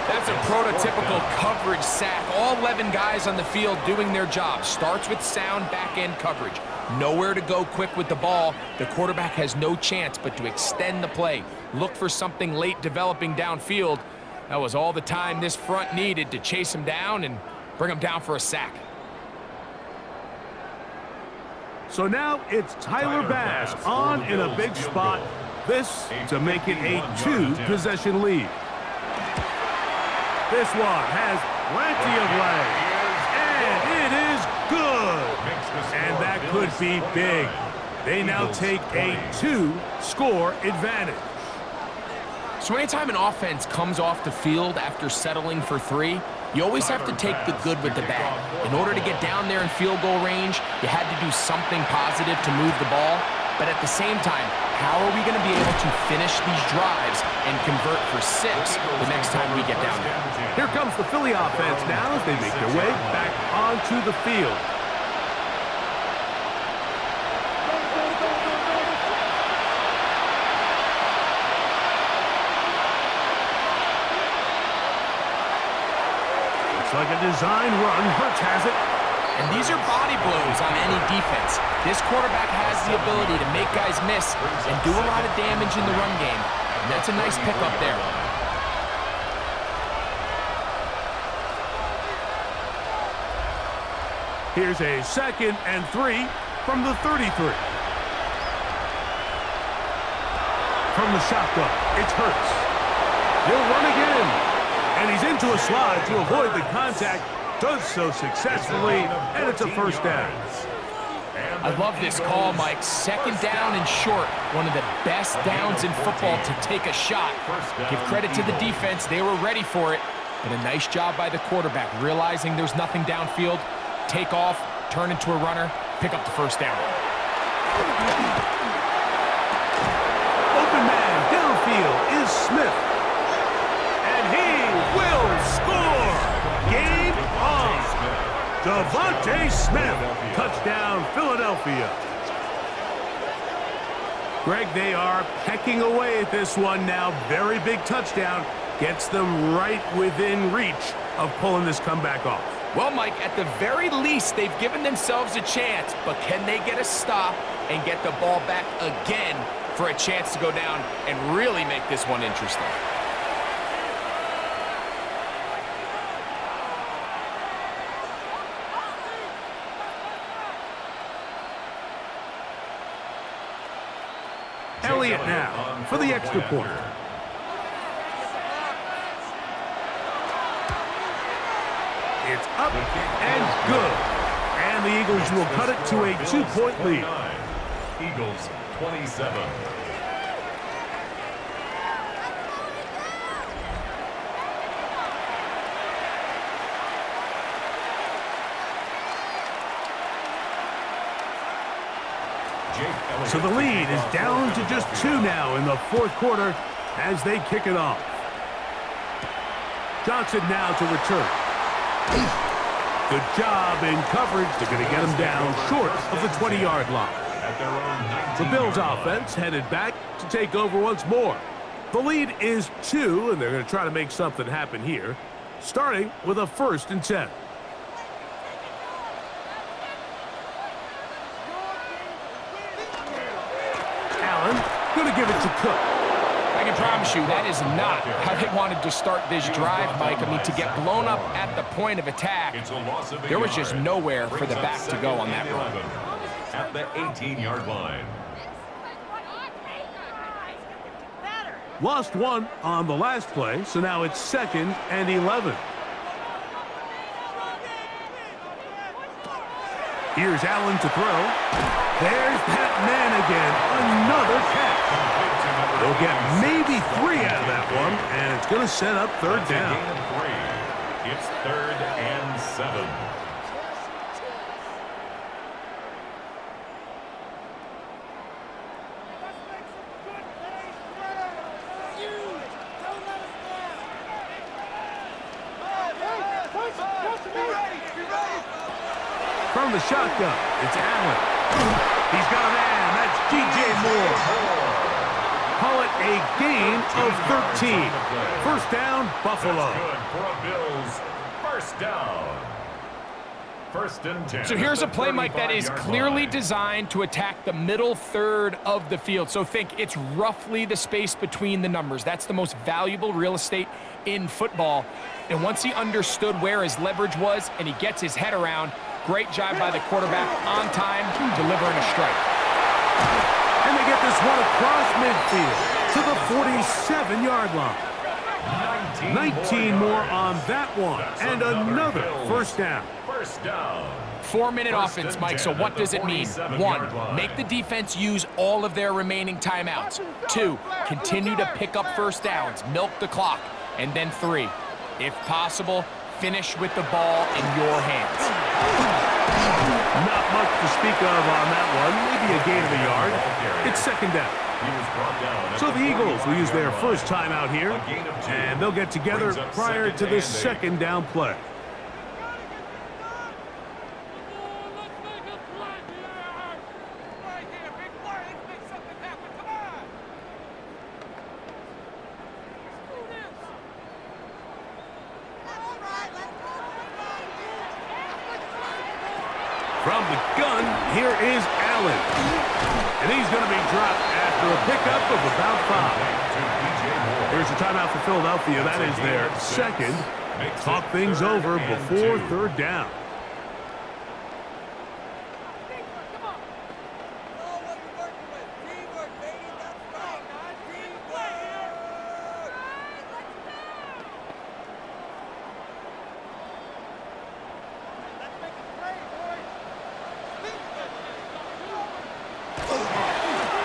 That's a prototypical coverage sack. All 11 guys on the field doing their job. Starts with sound back-end coverage. Nowhere to go quick with the ball. The quarterback has no chance but to extend the play. Look for something late developing downfield. That was all the time this front needed to chase him down and bring him down for a sack. So now it's Tyler Bass on in a big spot. This to make it a 2-possession lead. This one has plenty of legs, and it is good. And that could be big. They now take a 2-score advantage. So anytime an offense comes off the field after settling for 3, you always have to take the good with the bad. In order to get down there in field goal range, you had to do something positive to move the ball. But at the same time, how are we going to be able to finish these drives and convert for 6 the next time we get down there? Here comes the Philly offense now as they make their way back onto the field. Looks like a design run. Hurts has it. And these are body blows on any defense. This quarterback has the ability to make guys miss and do a lot of damage in the run game. And that's a nice pickup there. Here's a 2nd and 3 from the 33. From the shotgun, it's Hurts. He'll run again. And he's into a slide to avoid the contact. Does so successfully, and it's a first down. I love this call, Mike. 2nd down and short. One of the best downs in football to take a shot. Give credit to the defense. They were ready for it. And a nice job by the quarterback, realizing there's nothing downfield. Take off, turn into a runner, pick up the first down. Open man downfield is Smith. And he will score. Game on. Devontae Smith. Touchdown, Philadelphia. Greg, they are pecking away at this one now. Very big touchdown. Gets them right within reach of pulling this comeback off. Well, Mike, at the very least, they've given themselves a chance, but can they get a stop and get the ball back again for a chance to go down and really make this one interesting? Elliott now for the extra point. It's up and good. And the Eagles will cut it to a 2-point lead. Eagles 27. So the lead is down to just 2 now in the 4th quarter as they kick it off. Johnson now to return. Good job in coverage. They're going to get him down short of the 20-yard line. The Bills offense headed back to take over once more. The lead is 2, and they're going to try to make something happen here, starting with a 1st and 10. Going to give it to Cook. I can promise you that is not how they wanted to start this drive, Mike. I mean, to get blown up at the point of attack, there was just nowhere for the back to go on that run. At the 18-yard line. Lost 1 on the last play, so now it's 2nd and 11. Here's Allen to throw. There's that man again. Another catch. They'll get maybe 3 out of that one, and it's going to set up 3rd down. It's 3rd and 7. from the shotgun. It's Allen. He's got a man. That's DJ Moore. Call it a gain of 13. First down, Buffalo. Good for a Bills first down. First and 10. So here's a play, Mike, that is clearly designed to attack the middle third of the field. So think it's roughly the space between the numbers. That's the most valuable real estate in football. And once he understood where his leverage was and he gets his head around, great job by the quarterback on time, delivering a strike. And they get this one across midfield to the 47-yard line. 19 more on that one. And another first down. First down. 4-minute offense, Mike, so what does it mean? 1, make the defense use all of their remaining timeouts. 2, continue to pick up first downs, milk the clock. And then 3, if possible, finish with the ball in your hands. Not much to speak of on that one. Maybe a gain of a yard. It's second down. So the Eagles will use their first timeout here, and they'll get together prior to the second down play. From the gun, here is Allen. And he's going to be dropped after a pickup of about 5. Here's a timeout for Philadelphia. That is their second. Talk things over before third down.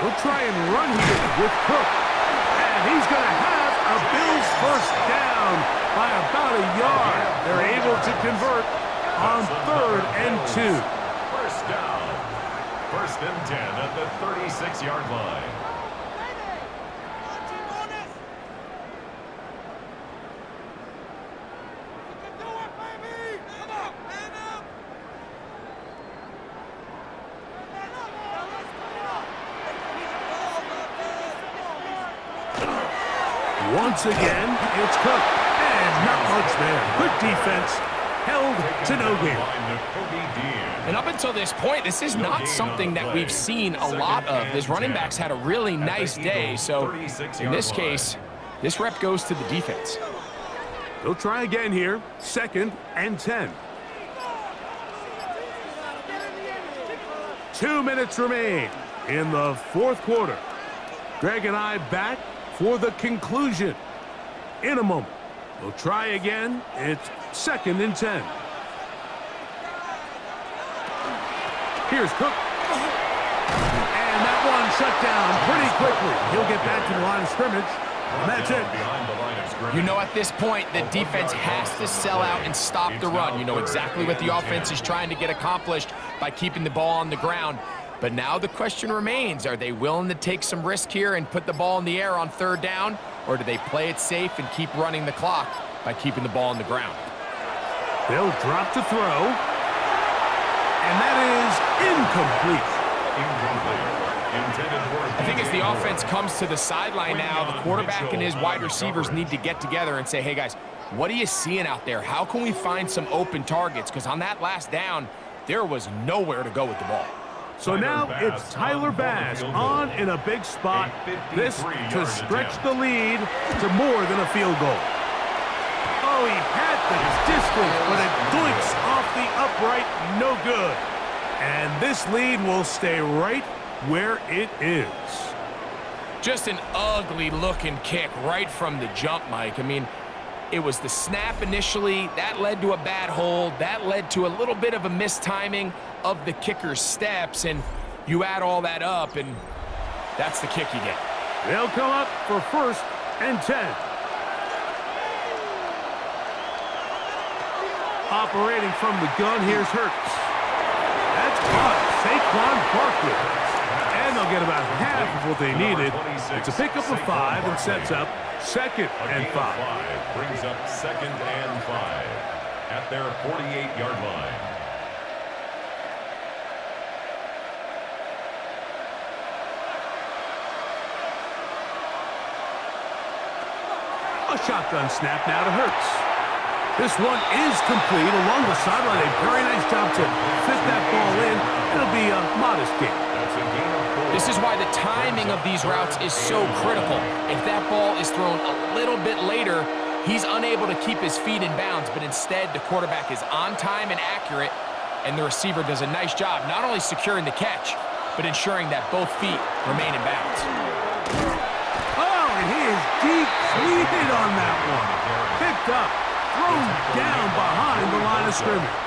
We'll try and run here with Cook. And he's going to have a Bills first down by about a yard. They're able to convert on 3rd and 2. First down. First and 10 at the 36-yard line. Once again, it's Cook. And not much there. Good defense. Held to no gain. And up until this point, this is not something that we've seen a lot of. This running back's had a really nice day. So in this case, this rep goes to the defense. They'll try again here. 2nd and 10. 2 minutes remain in the 4th quarter. Greg and I back for the conclusion in a moment. We'll try again. It's 2nd and 10. Here's Cook. And that one shut down pretty quickly. He'll get back to the line of scrimmage. And that's it. You know, at this point, the defense has to sell out and stop the run. You know exactly what the offense is trying to get accomplished by keeping the ball on the ground. But now the question remains, are they willing to take some risk here and put the ball in the air on 3rd down? Or do they play it safe and keep running the clock by keeping the ball on the ground? They'll drop to throw. And that is incomplete. I think as the offense comes to the sideline now, the quarterback and his wide receivers need to get together and say, hey guys, what are you seeing out there? How can we find some open targets? Because on that last down, there was nowhere to go with the ball. So now it's Tyler Bass on in a big spot. This to stretch the lead to more than a field goal. Oh, he had the distance, but it glints off the upright, no good. And this lead will stay right where it is. Just an ugly-looking kick right from the jump, Mike. I mean, it was the snap initially. That led to a bad hold. That led to a little bit of a mistiming of the kicker's steps. And you add all that up, and that's the kick you get. They'll come up for 1st and 10. Operating from the gun, here's Hurts. That's caught. Saquon Barkley. And they'll get about half of what they needed. It's a pickup of 5 and sets up 2nd and 5. Brings up 2nd and 5 at their 48-yard line. A shotgun snap now to Hurts. This one is complete along the sideline. A very nice job to fit that ball in. It'll be a modest gain. That's a gain of 4. This is why the timing of these routes is so critical. If that ball is thrown a little bit later, he's unable to keep his feet in bounds, but instead the quarterback is on time and accurate, and the receiver does a nice job not only securing the catch, but ensuring that both feet remain in bounds. Oh, and he is deep-cleated on that one. Picked up, thrown down behind the line of scrimmage.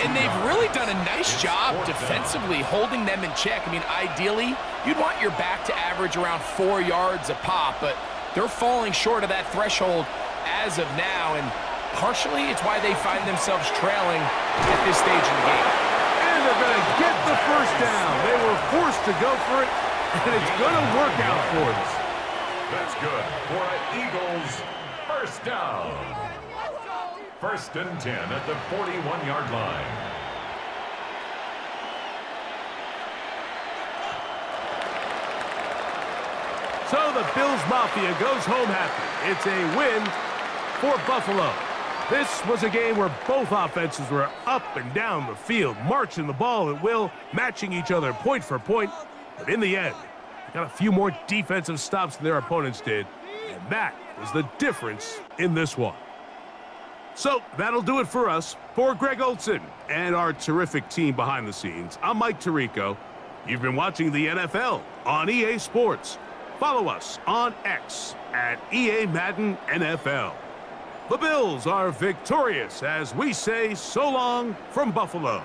And they've really done a nice job defensively holding them in check. I mean, ideally, you'd want your back to average around 4 yards a pop, but they're falling short of that threshold as of now, and partially it's why they find themselves trailing at this stage in the game. And they're going to get the first down. They were forced to go for it, and it's going to work out for them. That's good for an Eagles first down. 1st and 10 at the 41-yard line. So the Bills Mafia goes home happy. It's a win for Buffalo. This was a game where both offenses were up and down the field, marching the ball at will, matching each other point for point. But in the end, they got a few more defensive stops than their opponents did, and that was the difference in this one. So that'll do it for us. For Greg Olson and our terrific team behind the scenes, I'm Mike Tirico. You've been watching the NFL on EA Sports. Follow us on X at EA Madden NFL. The Bills are victorious as we say so long from Buffalo.